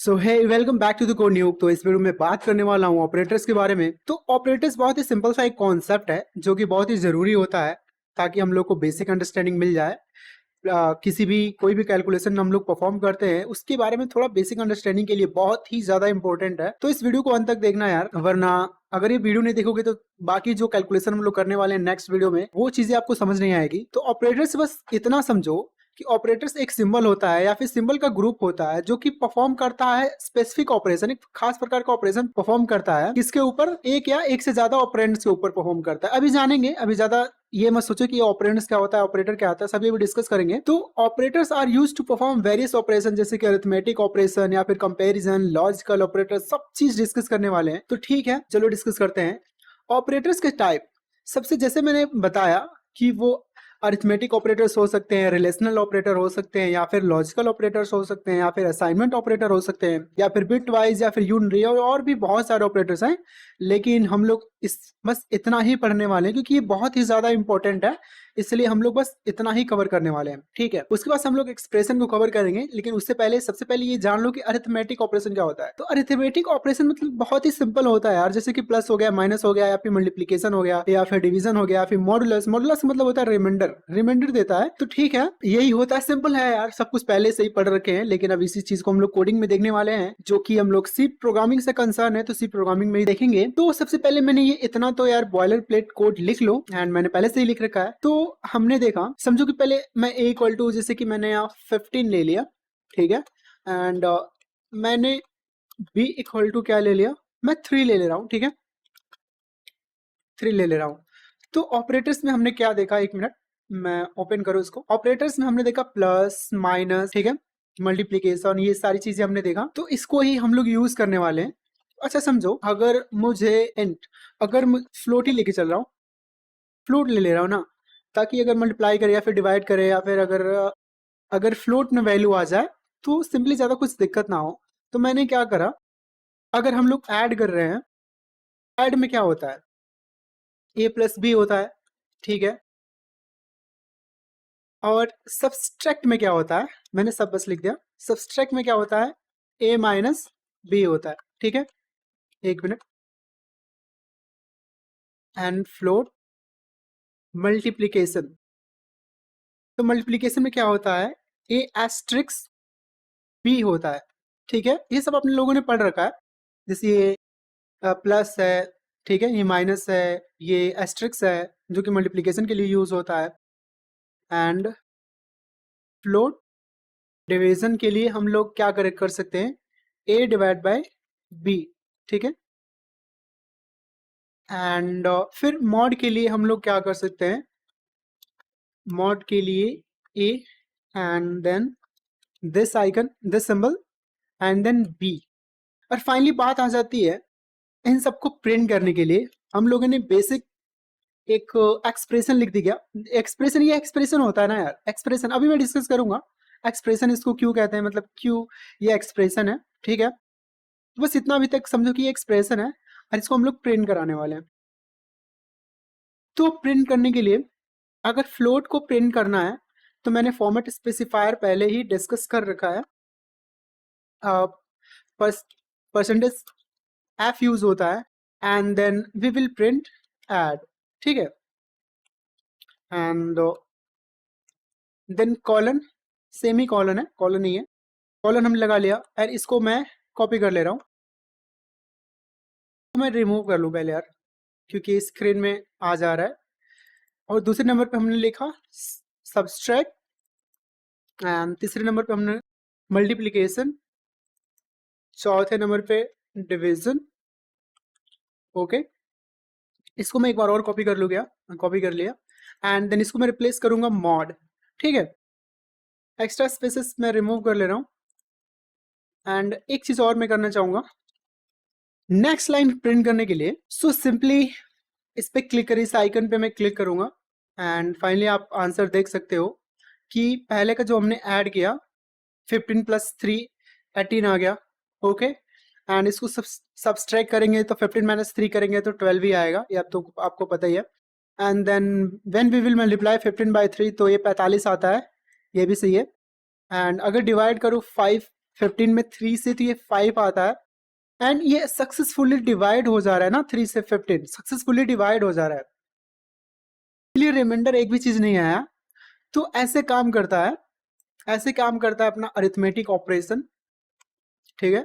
So hey welcome back to the code news. तो इस video में बात करने वाला हूँ ऑपरेटर्स के बारे में। तो ऑपरेटर्स बहुत ही सिंपल सा एक कॉन्सेप्ट है जो कि बहुत ही ज़रूरी होता है ताकि हम लोग को बेसिक अंडरस्टैंडिंग मिल जाए। किसी भी कोई भी कैलकुलेशन हम लोग परफॉर्म करते हैं उसके बारे में थोड़ा बेसिक अंडरस्टैंडिंग के लिए बहुत ही ज़्यादा इंपॉर्टेंट है। तो इस वीडियो को अंत तक देखना यार, वरना अगर ये वीडियो नहीं देखोगे तो बाकी जो कैलकुलेशन हम लोग करने वाले हैं नेक्स्ट वीडियो में वो चीज़ें आपको समझ नहीं आएगी। तो ऑपरेटर्स बस इतना समझो कि ऑपरेटर्स एक सिंबल होता है या फिर सिंबल का ग्रुप होता है जो कि परफॉर्म करता है स्पेसिफिक ऑपरेशन, एक खास प्रकार का ऑपरेशन परफॉर्म करता है। किसके ऊपर? एक या एक से ज्यादा ऑपरेंड्स के ऊपर परफॉर्म करता है। अभी जानेंगे, अभी ज्यादा ये मत सोचो कि ऑपरेंड्स क्या होता है, ऑपरेटर क्या होता है, सब ये भी डिस्कस करेंगे। तो operators are used to perform various operation, जैसे कि अरिथमेटिक ऑपरेशन या फिर कंपैरिजन, लॉजिकल ऑपरेटर, सब चीज डिस्कस करने वाले हैं। तो ठीक है, चलो डिस्कस करते हैं ऑपरेटर्स के टाइप। सबसे जैसे मैंने बताया कि वो अरिथमेटिक ऑपरेटर्स हो सकते हैं, रिलेशनल ऑपरेटर हो सकते हैं, या फिर लॉजिकल ऑपरेटर्स हो सकते हैं, या फिर असाइनमेंट ऑपरेटर हो सकते हैं, या फिर बिट वाइज, या फिर यूनरी, और भी बहुत सारे ऑपरेटर्स हैं। लेकिन हम लोग इस बस इतना ही पढ़ने वाले हैं क्योंकि ये बहुत ही ज्यादा इंपॉर्टेंट है, इसलिए हम लोग बस इतना ही कवर करने वाले हैं। ठीक है, उसके बाद हम लोग एक्सप्रेशन को कवर करेंगे, लेकिन उससे पहले सबसे पहले ये जान लो कि अरिथमेटिक ऑपरेशन क्या होता है। तो अरिथमेटिक ऑपरेशन मतलब बहुत ही सिंपल होता है यार, जैसे कि प्लस हो गया, माइनस हो गया, या फिर मल्टीप्लीकेशन हो गया, या फिर डिवीजन हो गया, फिर मॉडुलस। मॉडुलस मतलब होता है रिमाइंडर, रिमाइंडर देता है। तो ठीक है, यही होता है, सिंपल है यार, सब कुछ पहले से ही पढ़ रखे हैं। लेकिन अब इसी चीज को हम लोग कोडिंग में देखने वाले हैं, जो कि हम लोग सी प्रोग्रामिंग से कंसर्न है, तो सी प्रोग्रामिंग में ही देखेंगे। तो सबसे पहले मैंने ये इतना तो यार बॉयलर प्लेट कोड लिख लो, एंड मैंने पहले से ही लिख रखा है। तो हमने देखा, समझो कि पहले मैं ए इक्वल टू, जैसे कि मैंने यहाँ 15 ले लिया, ठीक है, एंड मैंने बी इक्वल टू क्या ले लिया, मैं 3 ले रहा हूँ, ठीक है, 3 ले रहा हूँ। तो ऑपरेटर्स में हमने क्या देखा, एक मिनट मैं ओपन करूँ इसको। ऑपरेटर्स में हमने देखा प्लस, माइनस, ठीक है, मल्टीप्लीकेशन, ये सारी चीजें हमने देखा। तो इसको ही हम लोग यूज करने वाले हैं। अच्छा समझो, अगर मुझे इंट, अगर फ्लोट ही लेके चल रहा हूँ, फ्लोट ले रहा हूँ ना, ताकि अगर मल्टीप्लाई करे या फिर डिवाइड करे, या फिर अगर अगर फ्लोट में वैल्यू आ जाए तो सिंपली ज्यादा कुछ दिक्कत ना हो। तो मैंने क्या करा, अगर हम लोग ऐड कर रहे हैं, ऐड में क्या होता है, ए प्लस बी होता है, ठीक है, और सब्सट्रैक्ट में क्या होता है, मैंने सब बस लिख दिया, सब्सट्रैक्ट में क्या होता है, ए माइनस बी होता है, ठीक है, एक मिनट, एंड फ्लोट मल्टीप्लीकेशन। तो मल्टीप्लीकेशन में क्या होता है, ए एस्ट्रिक्स बी होता है, ठीक है, ये सब अपने लोगों ने पढ़ रखा है। जैसे ये प्लस है, ठीक है, ये माइनस है, ये एस्ट्रिक्स है जो कि मल्टीप्लिकेशन के लिए यूज होता है, एंड फ्लोट डिवीजन के लिए हम लोग क्या कर सकते हैं, ए डिवाइड बाय बी, ठीक है, एंड फिर मॉड के लिए हम लोग क्या कर सकते हैं, मॉड के लिए A, and then this icon, this symbol, and then B. और फाइनली बात आ जाती है इन सबको प्रिंट करने के लिए हम लोगों ने बेसिक एक एक्सप्रेशन लिख दी गया। एक्सप्रेशन, ये एक्सप्रेशन होता है ना यार, एक्सप्रेशन अभी मैं डिस्कस करूंगा एक्सप्रेशन इसको क्यों कहते हैं, मतलब क्यों ये एक्सप्रेशन है, ठीक है। तो बस इतना अभी तक समझो कि ये एक्सप्रेशन है और इसको हम लोग प्रिंट कराने वाले हैं। तो प्रिंट करने के लिए अगर फ्लोट को प्रिंट करना है तो मैंने फॉर्मेट स्पेसिफायर पहले ही डिस्कस कर रखा है। परसेंटेज एफ यूज होता है, and then we will print add, ठीक है, and then colon, semicolon है, कॉलन नहीं है, कॉलन हमने लगा लिया, और इसको मैं कॉपी कर ले रहा हूँ। तो मैं रिमूव कर लूँ पहले यार, क्योंकि स्क्रीन में आ जा रहा है। और दूसरे नंबर पे हमने लिखा सब्सट्रैक्ट, एंड तीसरे नंबर पे हमने मल्टीप्लिकेशन, चौथे नंबर पे डिवीजन, ओके। इसको मैं एक बार और कॉपी कर लूँ, क्या कॉपी कर लिया, एंड देन इसको मैं रिप्लेस करूंगा मॉड, ठीक है। एक्स्ट्रा स्पेसेस मैं रिमूव कर ले रहा हूँ, एंड एक चीज और मैं करना चाहूंगा नेक्स्ट लाइन प्रिंट करने के लिए। सो सिंपली इस पे क्लिक करिए, इस आइकन पे मैं क्लिक करूंगा, एंड फाइनली आप आंसर देख सकते हो कि पहले का जो हमने ऐड किया 15 प्लस 3 18 आ गया, ओके। एंड इसको सब्सट्रैक्ट करेंगे तो 15 माइनस 3 करेंगे तो 12 ही आएगा, ये अब तो आपको पता ही है। And then when we will multiply 15 by 3 तो ये 45 आता है, ये भी सही है। एंड अगर डिवाइड करूँ 5 15 में 3 से तो ये 5 आता है, एंड ये सक्सेसफुली डिवाइड हो जा रहा है ना, 3 से 15 सक्सेसफुली डिवाइड हो जा रहा है, इसलिए रिमाइंडर एक भी चीज नहीं आया। तो ऐसे काम करता है, ऐसे काम करता है अपना अरिथमेटिक ऑपरेशन। ठीक है,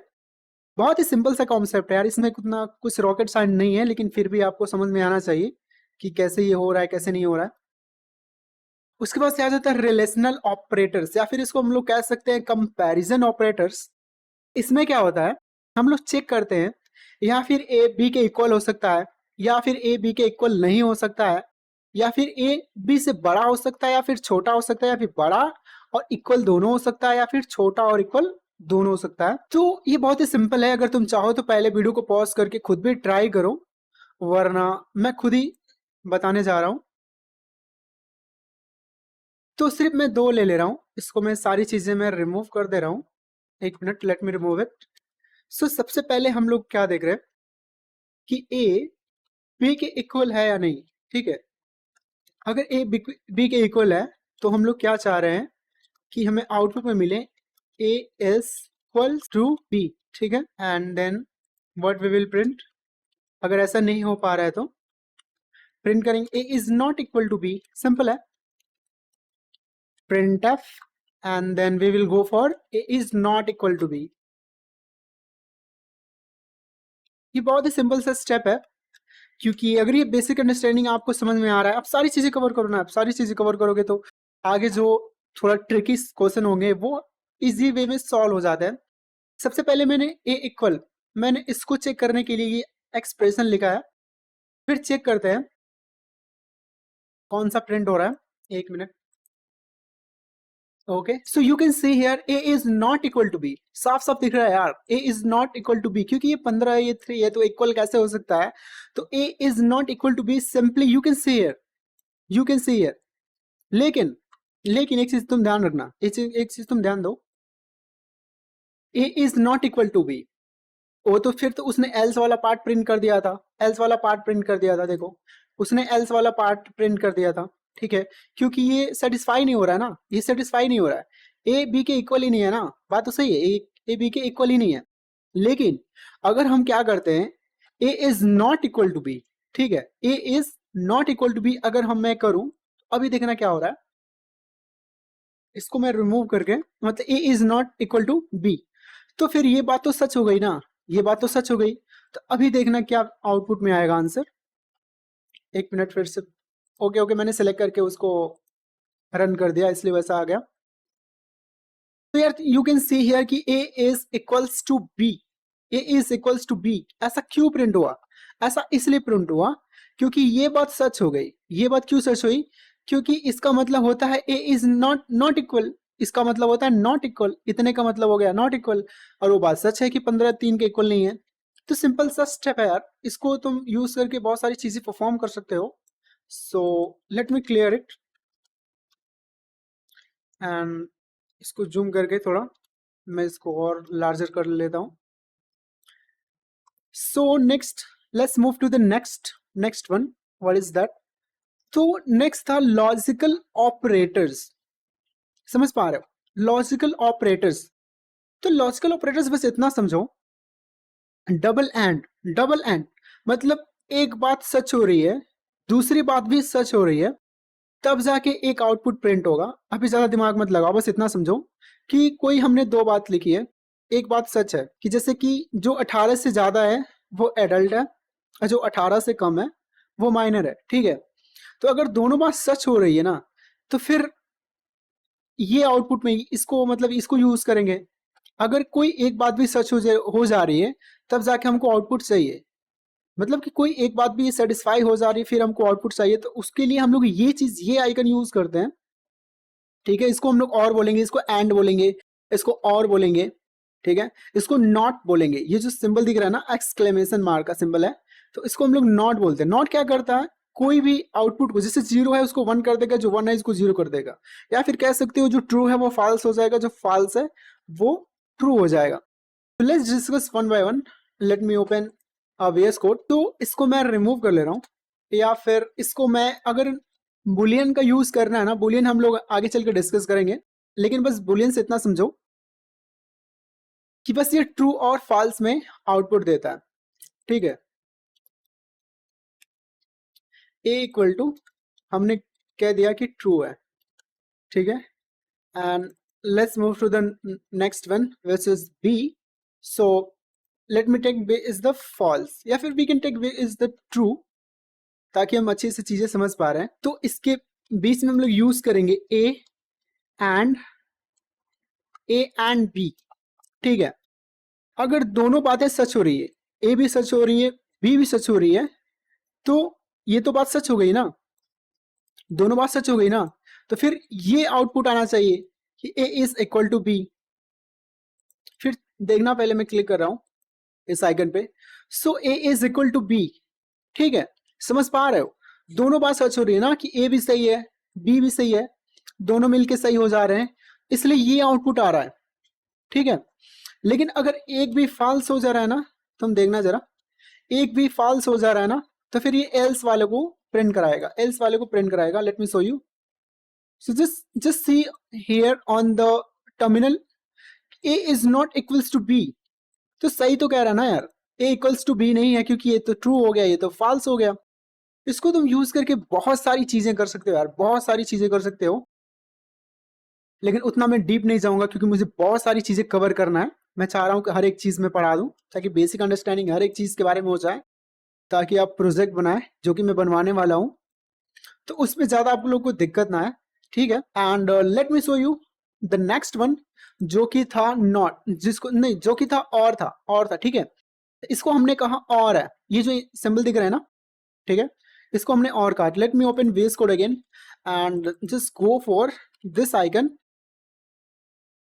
बहुत ही सिंपल सा कॉन्सेप्ट है यार, इसमें उतना कुछ रॉकेट साइंस नहीं है, लेकिन फिर भी आपको समझ में आना चाहिए कि कैसे ये हो रहा है, कैसे नहीं हो रहा है। उसके बाद आ जाता है रिलेशनल ऑपरेटर्स, या फिर इसको हम लोग कह सकते हैं कंपैरिजन ऑपरेटर्स। इसमें क्या होता है, हम लोग चेक करते हैं या फिर ए बी के इक्वल हो सकता है, या फिर ए बी के इक्वल नहीं हो सकता है, या फिर ए बी से बड़ा हो सकता है या फिर छोटा हो सकता है, या फिर बड़ा और इक्वल दोनों हो सकता है, या फिर छोटा और इक्वल दोनों हो सकता है। तो ये बहुत ही सिंपल है, अगर तुम चाहो तो पहले वीडियो को पॉज करके खुद भी ट्राई करो, वरना मैं खुद ही बताने जा रहा हूं। तो सिर्फ मैं 2 ले ले रहा हूं, इसको मैं सारी चीजें मैं रिमूव कर दे रहा हूं। एक minute, let me remove it. So सबसे पहले हम लोग क्या देख रहे हैं कि ए बी के इक्वल है या नहीं। ठीक है, अगर ए बी के इक्वल है तो हम लोग क्या चाह रहे हैं कि हमें आउटपुट में मिले A is equal to B. ठीक है, and then what we will print. अगर ऐसा नहीं हो पा रहा है तो प्रिंट करेंगे A is not equal to B, simple है, print F, and then we will go for A is not equal to B. ये बहुत ही सिंपल सा स्टेप है, क्योंकि अगर ये बेसिक अंडरस्टैंडिंग आपको समझ में आ रहा है, आप सारी चीजें कवर करो ना, आप सारी चीजें कवर करोगे तो आगे जो थोड़ा ट्रिकी क्वेश्चन होंगे वो इजी वे में सॉल्व हो जाता है। सबसे पहले मैंने ए इक्वल, मैंने इसको चेक करने के लिए ये एक्सप्रेशन लिखा है, फिर चेक करते हैं कौन सा प्रिंट हो रहा है। एक minute, okay, so you can see here A is not equal to B, साफ साफ दिख रहा है यार, A is not equal to B, क्योंकि ये 15 है, ये 3 है, तो इक्वल कैसे हो सकता है। तो A is not equal to B, simply you can see here, you can see here. लेकिन लेकिन एक चीज तुम ध्यान रखना, एक चीज तुम ध्यान दो, A is not equal to B, वो तो फिर तो उसने एल्स वाला पार्ट प्रिंट कर दिया था, एल्स वाला पार्ट प्रिंट कर दिया था, देखो उसने एल्स वाला पार्ट प्रिंट कर दिया था। ठीक है, क्योंकि ये सेटिस्फाई नहीं हो रहा है ना, ये सेटिस्फाई नहीं हो रहा है, ए बी के इक्वल ही नहीं है ना, बात तो सही है, ए बी के इक्वल ही नहीं है। लेकिन अगर हम क्या करते हैं, A is not equal to B, ठीक है, A is not equal to B अगर हम मैं करूं, अभी देखना क्या हो रहा है, इसको मैं रिमूव करके, मतलब A is not equal to B, तो फिर ये बात तो सच हो गई ना, ये बात तो सच हो गई। तो अभी देखना क्या आउटपुट में आएगा आंसर। एक मिनट, फिर से, ओके ओके, मैंने सेलेक्ट करके उसको रन कर दिया इसलिए वैसा आ गया। तो यार यू कैन सी हियर कि A is equals to B, A is equals to B, ऐसा क्यों प्रिंट हुआ, ऐसा इसलिए प्रिंट हुआ क्योंकि ये बात सच हो गई। ये बात क्यों सच हुई, क्योंकि इसका मतलब होता है A is not not equal, इसका मतलब होता है नॉट इक्वल, इतने का मतलब हो गया नॉट इक्वल, और वो बात सच है कि 15 3 के इक्वल नहीं है। तो सिंपल सा स्टेप है यार, इसको तुम यूज करके बहुत सारी चीजें परफॉर्म कर सकते हो। So let me clear it, and इसको जूम करके थोड़ा मैं इसको और लार्जर कर लेता हूं। So next, let's move to the next one, what is that. तो नेक्स्ट था लॉजिकल ऑपरेटर्स, समझ पा रहे हो, लॉजिकल ऑपरेटर्स। तो लॉजिकल ऑपरेटर्स बस इतना समझो, डबल एंड, डबल एंड मतलब एक बात सच हो रही है, दूसरी बात भी सच हो रही है, तब जाके एक आउटपुट प्रिंट होगा। अभी ज्यादा दिमाग मत लगाओ, बस इतना समझो कि कोई हमने 2 बात लिखी है, एक बात सच है कि जैसे कि जो 18 से ज्यादा है वो एडल्ट है, और जो 18 से कम है वो माइनर है। ठीक है, तो अगर दोनों बात सच हो रही है ना, तो फिर ये आउटपुट में इसको मतलब इसको यूज करेंगे। अगर कोई एक बात भी सच हो जा रही है, तब जाके हमको आउटपुट चाहिए, मतलब कि कोई एक बात भी सेटिस्फाई हो जा रही है फिर हमको आउटपुट चाहिए, तो उसके लिए हम लोग ये चीज, ये आइकन यूज करते हैं। ठीक है, इसको हम लोग और बोलेंगे, इसको एंड बोलेंगे, इसको और बोलेंगे। ठीक है, इसको नॉट बोलेंगे, ये जो सिंबल दिख रहा है ना, एक्सक्लेमेशन मार्क का सिंबल है, तो इसको हम लोग नॉट बोलते हैं। नॉट क्या करता है, कोई भी आउटपुट को, जैसे 0 है उसको 1 कर देगा, जो 1 है इसको 0 कर देगा, या फिर कह सकते हो जो ट्रू है वो फॉल्स हो जाएगा, जो फॉल्स है वो ट्रू हो जाएगा। तो let's discuss one by one. Late me open VS code. तो इसको मैं रिमूव कर ले रहा हूँ, या फिर इसको मैं, अगर बुलियन का यूज करना है ना, बुलियन हम लोग आगे चल के डिस्कस करेंगे, लेकिन बस बुलियन से इतना समझो कि बस ये ट्रू और फॉल्स में आउटपुट देता है, ठीक है। ए इक्वल टू हमने कह दिया कि ट्रू है, ठीक है। And let's move to the next one which is B. So let me take B is the false, या फिर we can take B is the true, ताकि हम अच्छे से चीजें समझ पा रहे हैं। तो इसके बीच में हम लोग यूज करेंगे एंड बी, ठीक है। अगर दोनों बातें सच हो रही है, ए भी सच हो रही है, बी भी सच हो रही है, तो ये तो बात सच हो गई ना, दोनों बात सच हो गई ना। तो फिर ये आउटपुट आना चाहिए कि A is equal to B. फिर देखना, पहले मैं क्लिक कर रहा हूं इस आइकन पे। सो A is equal to B, ठीक है। समझ पा रहे हो, दोनों बात सच हो रही है ना, कि ए भी सही है, बी भी सही है, दोनों मिलके सही हो जा रहे हैं, इसलिए ये आउटपुट आ रहा है, ठीक है। लेकिन अगर एक भी फॉल्स हो जा रहा है ना, तुम देखना जरा, एक भी फॉल्स हो जा रहा है ना, तो फिर ये एल्स वाले को प्रिंट कराएगा, एल्स वाले को प्रिंट कराएगा। Let me show you. So just see here on the terminal, A is not equals to B. तो सही तो कह रहा है ना यार, ए इक्वल्स टू बी नहीं है, क्योंकि ये तो ट्रू हो गया, ये तो फॉल्स हो गया। इसको तुम यूज करके बहुत सारी चीजें कर सकते हो यार, बहुत सारी चीजें कर सकते हो। लेकिन उतना मैं डीप नहीं जाऊंगा, क्योंकि मुझे बहुत सारी चीजें कवर करना है। मैं चाह रहा हूँ कि हर एक चीज में पढ़ा दूं, ताकि बेसिक अंडरस्टैंडिंग हर एक चीज के बारे में हो जाए, ताकि आप प्रोजेक्ट बनाए, जो कि मैं बनवाने वाला हूँ, तो उसमें ज्यादा आप लोगों को दिक्कत ना आए, ठीक है। And let me show you the next one, जो कि था नॉट, जिसको नहीं, जो कि था और था, ठीक है। इसको हमने कहा और है, ये जो सिंबल दिख रहा है ना, ठीक है, इसको हमने और कहा। Late me open VS code again and just go for this icon.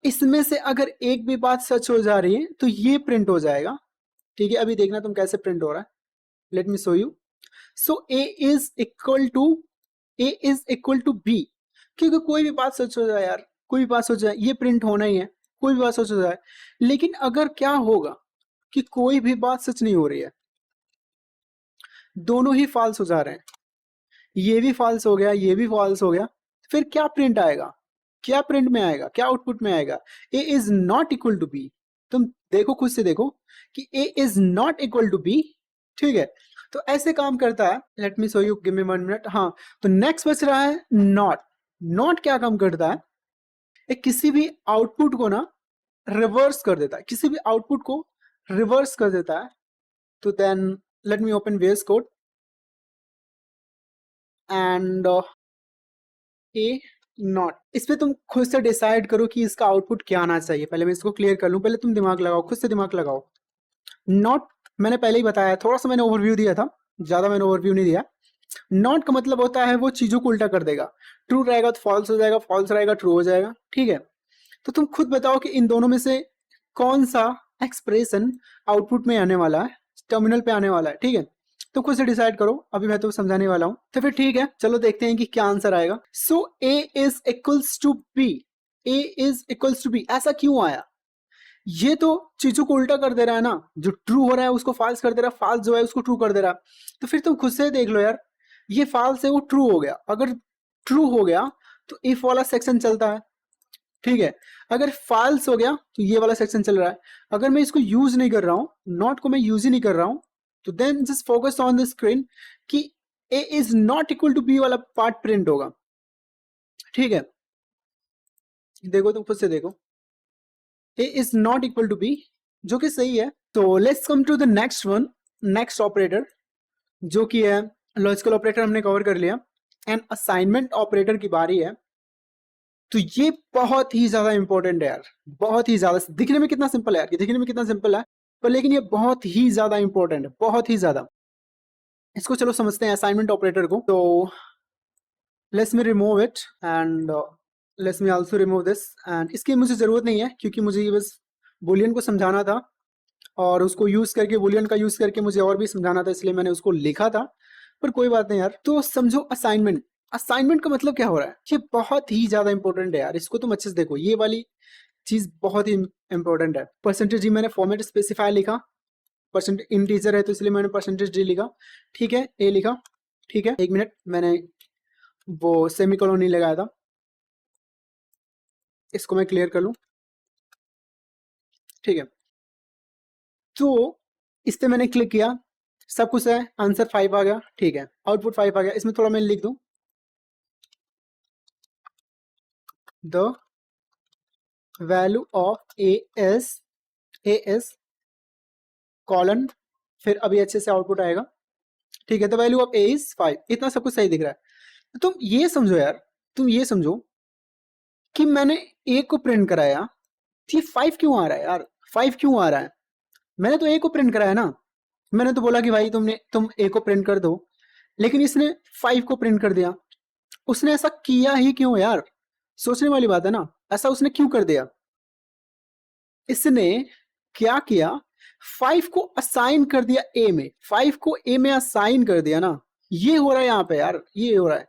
इसमें से अगर एक भी बात सच हो जा रही है तो ये प्रिंट हो जाएगा, ठीक है। अभी देखना तुम कैसे प्रिंट हो रहा है। Let me show you. So A is equal to B, क्योंकि कोई भी बात सच हो जाए यार, कोई भी बात सच हो जाए, ये प्रिंट होना ही है, कोई भी बात सच हो जाए। लेकिन अगर क्या होगा कि कोई भी बात सच नहीं हो रही है, दोनों ही फॉल्स हो जा रहे हैं, ये भी फॉल्स हो गया, ये भी फॉल्स हो गया, फिर क्या प्रिंट आएगा, क्या प्रिंट में आएगा, क्या आउटपुट में आएगा? A is not equal to B. तुम देखो, खुद से देखो कि A is not equal to B, ठीक है। तो ऐसे काम करता है। Let me show you, give me 1 minute. हाँ, तो नेक्स्ट बच रहा है नॉट। नॉट क्या काम करता है? ये किसी भी आउटपुट को ना रिवर्स कर देता है, किसी भी आउटपुट को रिवर्स कर देता है। तो then let me open VS code and A not. इस पे तुम खुद से डिसाइड करो कि इसका आउटपुट क्या आना चाहिए। पहले मैं इसको क्लियर कर लूं, पहले तुम दिमाग लगाओ, खुद से दिमाग लगाओ। नॉट मैंने पहले ही बताया, थोड़ा सा मैंने ओवरव्यू दिया था, ज्यादा मैंने ओवरव्यू नहीं दिया। नॉट का मतलब होता है वो चीजों को उल्टा कर देगा, ट्रू रहेगा तो फॉल्स हो जाएगा, फॉल्स रहेगा ट्रू हो जाएगा, ठीक है। तो तुम खुद बताओ कि इन दोनों में से कौन सा एक्सप्रेशन आउटपुट में आने वाला है, टर्मिनल पे आने वाला है, ठीक है। तो खुद से डिसाइड करो, अभी मैं तो समझाने वाला हूं। तो फिर ठीक है, चलो देखते हैं कि क्या आंसर आएगा। So A is equals to B, A is equals to B, ऐसा क्यों आया? ये तो चीजों को उल्टा कर दे रहा है ना, जो ट्रू हो रहा है उसको फॉल्स कर दे रहा है, फॉल्स जो है उसको ट्रू कर दे रहा है। तो फिर तुम खुद से देख लो यार, ये फॉल्स है वो ट्रू हो गया, अगर ट्रू हो गया तो इफ वाला सेक्शन चलता है, ठीक है। अगर फॉल्स हो गया तो ये वाला सेक्शन चल रहा है। अगर मैं इसको यूज नहीं कर रहा हूं, नॉट को मैं यूज ही नहीं कर रहा हूं, तो then just focus on the screen कि A is not equal to B वाला पार्ट प्रिंट होगा, ठीक है। देखो, तुम खुद से देखो, A is not equal to B, जो कि सही है। तो let's come to the next one, next operator, जो कि है लॉजिकल ऑपरेटर, हमने कवर कर लिया। एंड असाइनमेंट ऑपरेटर की बारी है। तो ये बहुत ही ज्यादा इंपॉर्टेंट है यार, बहुत ही ज्यादा। दिखने में कितना सिंपल है यार, ये दिखने में कितना सिंपल है, पर लेकिन ये बहुत ही ज्यादा इंपॉर्टेंट है, बहुत ही ज्यादा। इसको चलो समझते हैं असाइनमेंट ऑपरेटर को। तो let's me remove it and let's me also remove this. And इसकी मुझे जरूरत नहीं है, क्योंकि मुझे ये बस बुलियन को समझाना था, और उसको यूज करके, बुलियन का यूज करके मुझे और भी समझाना था, इसलिए मैंने उसको लिखा था। पर कोई बात नहीं यार। तो समझो असाइनमेंट, असाइनमेंट का मतलब क्या हो रहा है, ये बहुत ही ज्यादा इंपॉर्टेंट है यार। इसको तुम अच्छे से देखो, ये वाली चीज बहुत ही इंपॉर्टेंट है। परसेंटेज जी मैंने फॉर्मेट स्पेसिफाई लिखा, परसेंट इंटीजर है तो इसलिए मैंने परसेंटेज डी लिखा, ठीक है, ए लिखा, ठीक है। 1 मिनट, मैंने वो सेमीकोलन नहीं लगाया था, इसको मैं क्लियर कर लूं, ठीक है। तो इस पे मैंने क्लिक किया, सब कुछ है, आंसर 5 आ गया, ठीक है, आउटपुट 5 आ गया। इसमें थोड़ा मैं लिख दूं, the value of A S colon, फिर अभी अच्छे से आउटपुट आएगा, ठीक है। The value of A is 5, इतना सब कुछ सही दिख रहा है। तुम ये समझो यार, तुम ये समझो कि मैंने ए को प्रिंट कराया, ये 5 क्यों आ रहा है यार, 5 क्यों आ रहा है? मैंने तो ए को प्रिंट कराया ना, मैंने तो बोला कि भाई तुम ए को प्रिंट कर दो, लेकिन इसने 5 को प्रिंट कर दिया। उसने ऐसा किया ही क्यों यार? सोचने वाली बात है ना, ऐसा उसने क्यों कर दिया? इसने क्या किया, 5 को असाइन कर दिया ए में, 5 को ए में असाइन कर दिया ना, ये हो रहा है यहाँ पे यार, ये हो रहा है।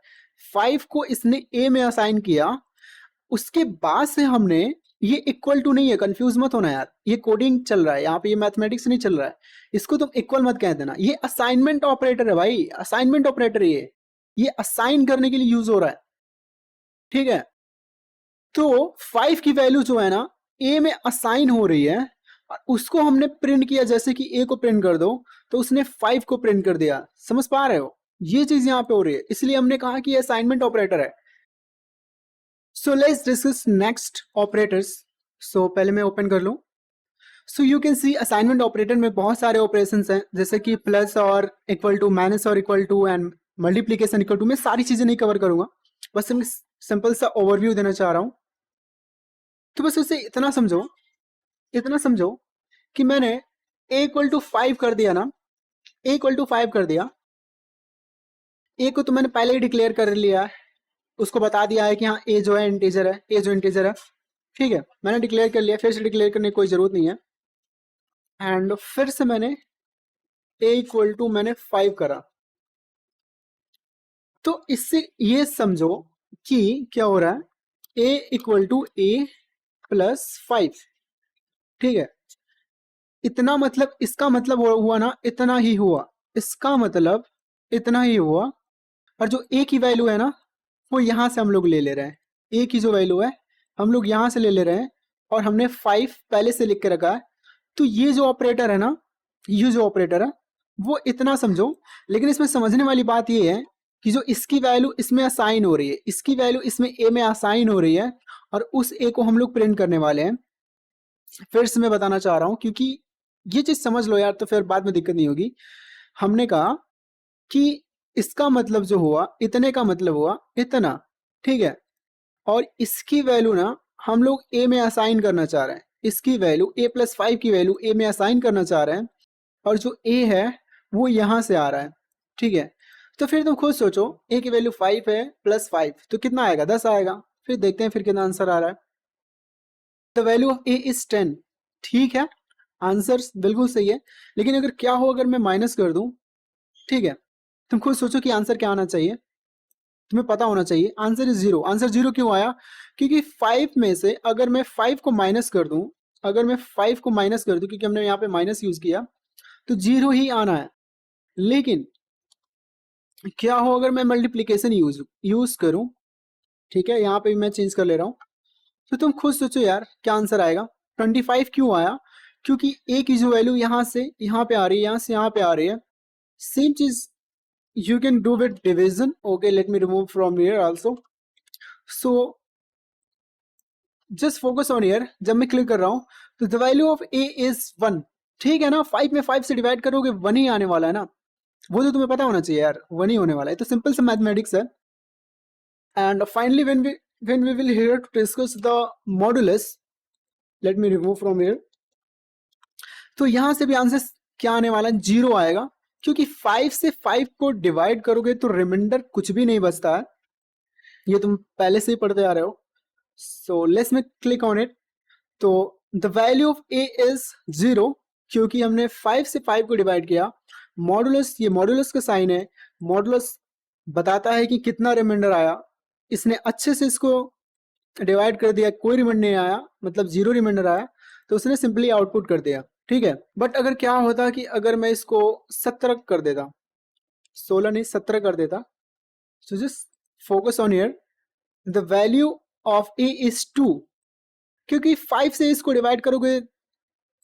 5 को इसने ए में असाइन किया, उसके बाद से हमने, ये इक्वल टू नहीं है, कंफ्यूज मत होना यार, ये कोडिंग चल रहा है यहाँ पे, ये मैथमेटिक्स नहीं चल रहा है, इसको तुम इक्वल मत कह देना, ये असाइनमेंट ऑपरेटर है भाई, असाइनमेंट ऑपरेटर ये असाइन करने के लिए यूज हो रहा है, ठीक है। तो 5 की वैल्यू जो है ना ए में असाइन हो रही है, और उसको हमने प्रिंट किया, जैसे कि ए को प्रिंट कर दो, तो उसने 5 को प्रिंट कर दिया। समझ पा रहे हो, ये चीज यहाँ पे हो रही है, इसलिए हमने कहा कि ये असाइनमेंट ऑपरेटर है। So let's discuss next operators. So पहले मैं ओपन कर लूं। So you can see assignment operator में बहुत सारे ऑपरेशंस हैं, जैसे कि प्लस और इक्वल टू, माइनस और equal to, and multiplication equal to. मैं सारी चीजें नहीं कवर करूंगा, बस मैं सिंपल सा ओवरव्यू देना चाह रहा हूं। तो बस उसे इतना समझो कि मैंने ए इक्वल टू 5 कर दिया ना, ए इक्वल टू 5 कर दिया, ए को तो मैंने पहले ही डिक्लेयर कर लिया है, उसको बता दिया है कि हाँ ए जो है इंटीजर है, ए जो इंटीजर है, ठीक है, मैंने डिक्लेयर कर लिया, फिर से डिक्लेयर करने की कोई जरूरत नहीं है। एंड फिर से मैंने ए इक्वल टू मैंने 5 करा, तो इससे ये समझो कि क्या हो रहा है, ए इक्वल टू ए प्लस 5, ठीक है। इतना मतलब, इसका मतलब हुआ ना, इतना ही हुआ, इसका मतलब इतना ही हुआ। और जो ए की वैल्यू है ना, वो यहां से हम लोग ले ले रहे हैं, ए की जो वैल्यू है हम लोग यहां से ले ले रहे हैं, और हमने 5 पहले से लिख के रखा है। तो ये जो ऑपरेटर है ना, ये जो ऑपरेटर है वो इतना समझो। लेकिन इसमें समझने वाली बात ये है कि जो इसकी वैल्यू इसमें असाइन हो रही है, इसकी वैल्यू इसमें ए में असाइन हो रही है, और उस ए को हम लोग प्रिंट करने वाले हैं। फिर से मैं बताना चाह रहा हूं, क्योंकि ये चीज समझ लो यार, तो फिर बाद में दिक्कत नहीं होगी। हमने कहा कि इसका मतलब जो हुआ, इतने का मतलब हुआ इतना, ठीक है। और इसकी वैल्यू ना हम लोग ए में असाइन करना चाह रहे हैं, इसकी वैल्यू ए प्लस 5 की वैल्यू ए में असाइन करना चाह रहे हैं, और जो ए है वो यहां से आ रहा है, ठीक है। तो फिर तुम खुद सोचो, ए की वैल्यू 5 है, प्लस 5 तो कितना आएगा, 10 आएगा। फिर देखते हैं फिर कितना आंसर आ रहा है। The value of A is 10, ठीक है, आंसर बिल्कुल सही है। लेकिन अगर क्या हो, अगर मैं माइनस कर दूं, ठीक है, तुम खुद सोचो कि आंसर क्या आना चाहिए, तुम्हें पता होना चाहिए। Answer is 0। आंसर 0 क्यों आया? क्योंकि 5 में से अगर मैं 5 को माइनस कर दूं, अगर मैं 5 को माइनस कर दूं, क्योंकि हमने यहाँ पे माइनस यूज किया, तो 0 ही आना है। लेकिन क्या हो अगर मैं मल्टीप्लीकेशन यूज करूं, ठीक है, यहाँ पे भी मैं चेंज कर ले रहा हूं। तो तुम खुद सोचो यार क्या आंसर आएगा। 25 क्यों आया? क्योंकि ए की जो वैल्यू यहाँ से यहाँ पे आ रही है, यहाँ से यहाँ पे आ रही है। सेम चीज you can do with division. Okay, let me remove from here also. So just focus on here. जब मैं क्लिक कर रहा हूं, तो the value of a is 1, ठीक है ना। 5 में 5 से डिवाइड करोगे 1 ही आने वाला है ना, वो तो तुम्हें पता होना चाहिए यार, 1 ही होने वाला है। तो सिंपल सा मैथमेटिक्स है। And finally when we will here to discuss the modulus, let me remove from here. तो यहां से भी आंसर क्या आने वाला है, 0 आएगा, क्योंकि 5 से 5 को डिवाइड करोगे तो रिमाइंडर कुछ भी नहीं बचता है, ये तुम पहले से ही पढ़ते आ रहे हो। So let's me click on it. तो the value of A is 0, क्योंकि हमने 5 से 5 को डिवाइड किया। मॉडुलस, ये मॉडुलस का साइन है, मॉडुलस बताता है कि कितना रिमाइंडर आया। इसने अच्छे से इसको डिवाइड कर दिया, कोई रिमाइंडर नहीं आया, मतलब 0 रिमाइंडर आया, तो उसने सिंपली आउटपुट कर दिया, ठीक है। बट अगर क्या होता कि अगर मैं इसको 17 कर देता, 16 नहीं 17 कर देता, so just focus on here, the value of A is 2, क्योंकि 5 से इसको डिवाइड करोगे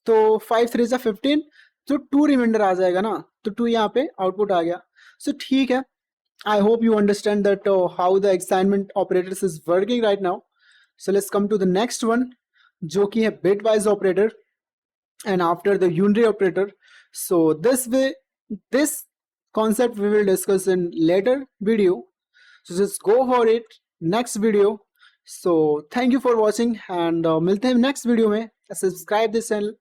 तो 5 3 जा 15, तो 2 रिमाइंडर आ जाएगा ना, तो 2 यहाँ पे आउटपुट आ गया। सो ठीक है, I hope you understand that how the assignment operators is working right now. So let's come to the next one, जो कि है bitwise operator and after the unary operator. So this concept we will discuss in later video. So just go for it next video. So thank you for watching and मिलते हैं next video में. Subscribe this channel.